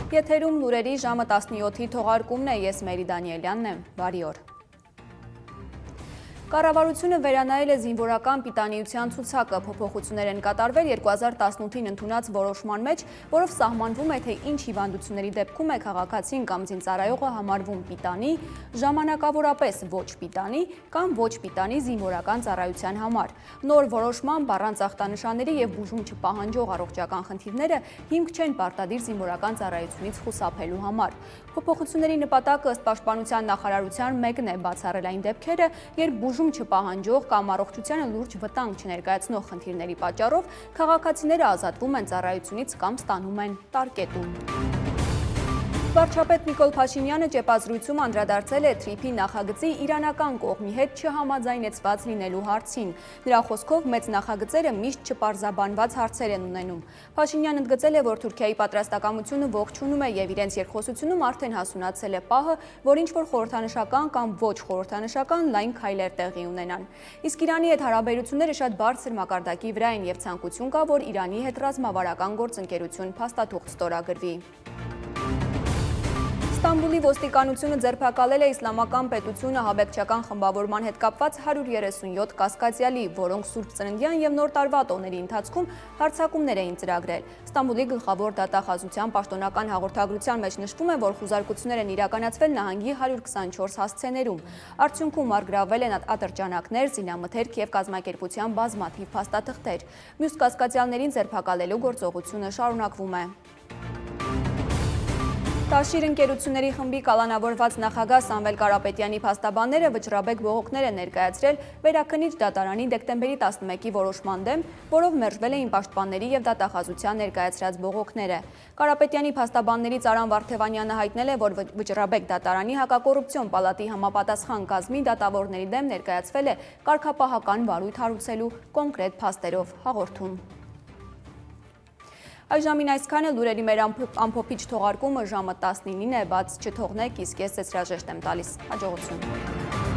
Եթերում լուրերի ժամը 17-ի թողարկումն է, ես Մերի Դանիելյանն եմ, բարի օր։ Կառավարությունը վերանայել է զինվորական պիտանիության ցուցակը, փոփոխություններ են կատարվել 2018-ին ընդունած որոշման մեջ, որով սահմանվում է, թե ինչ հիվանդությունների դեպքում է քաղաքացին կամ զինծառայողը համարվում պիտանի, ժամանակավորապես ոչ պիտանի կամ ոչ պիտանի զինվորական ծառայության համար։ Նոր որոշմամբ առանց ախտանշանների եւ բուժում չպահանջող առողջական խնդիրները հիմք չեն պարտադիր զինվորական ծառայությունից խուսափելու համար։ Փոփոխությունների նպատակը ըստ Պաշտպանության նախարարության մեկն է բացառել այն դեպքերը, երբ բուժում չպահանջող կամ առողջությանը լուրջ վտանգ չներկայացնող խնդիրների պատճառով քաղաքացիները ազատվում են ծառայությունից կամ ստանում են տարկետում։ Վարչապետ Նիկոլ Փաշինյանը ճեպազրույցում անդրադարձել է TRIP-ի նախագծի իրանական կողմի հետ չհամաձայնեցված լինելու հարցին։ Նրա խոսքով մեծ նախագծերը միշտ չպարզաբանված հարցեր են ունենում։ Փաշինյանն ընդգծել է, որ Թուրքիայի պատրաստակամությունը ողջունում է եւ իրենց երկխոսությունում արդեն հասունացել է պահը, որ ինչ-որ խորհրդանշական կամ ոչ խորհրդանշական լայն քայլեր տեղի ունենան։ Իսկ Իրանի հետ հարաբերությունները շատ բարձր մակարդակի վրա են եւ ցանկություն կա, որ Իրանի հետ ռազմավարական գործընկերություն փաստաթուղթ ստորագրվի։ Ստամբուլի ոստիկանությունը ձերբակալել է Իսլամական պետությունը ահաբեկչական խմբավորման հետ կապված 137 կասկածյալի, որոնք Սուրբ Ծննդյան եւ Նոր տարվա տոների ընթացքում հարձակումներ էին ծրագրել։ Ստամբուլի գլխավոր դատախազության պաշտոնական հաղորդագրության մեջ նշվում է, որ խուզարկություններ են իրականացվել նահանգի 124 հասցեներում։ Արդյունքում առգրավվել են ատրճանակներ, զինամթերք եւ կազմակերպության բազմաթիվ փաստաթղթեր։ Մյուս կասկածյալներին ձերբակալելու գործողությունը շարունակվում է։ Տաշիր ընկերությունների խմբի կալանավորված նախագահ Սամվել Կարապետյանի փաստաբանները վճռաբեկ բողոքներ են ներկայացրել Վերաքննիչ դատարանի դեկտեմբերի 11-ի որոշման դեմ, որով մերժվել էին պաշտպանների եւ դատախազության ներկայացրած բողոքները։ Կարապետյանի փաստաբաններից Արամ Վարդևանյանը հայտնել է, որ վճռաբեկ դատարանի հակակոռուպցիոն պալատի համապատասխան կազմի դատավորների դեմ ներկայացվել է կարգապահական վարույթ հարուցելու կոնկրետ փաստերով հաղորդում։ Այժմին այսքանը, լուրերի մեր ամփոփիչ թողարկումը ժամը 19-ին է, բաց չթողնեք, իսկ ես ձեզ հրաժեշտ եմ տալիս։ Հաջողություն։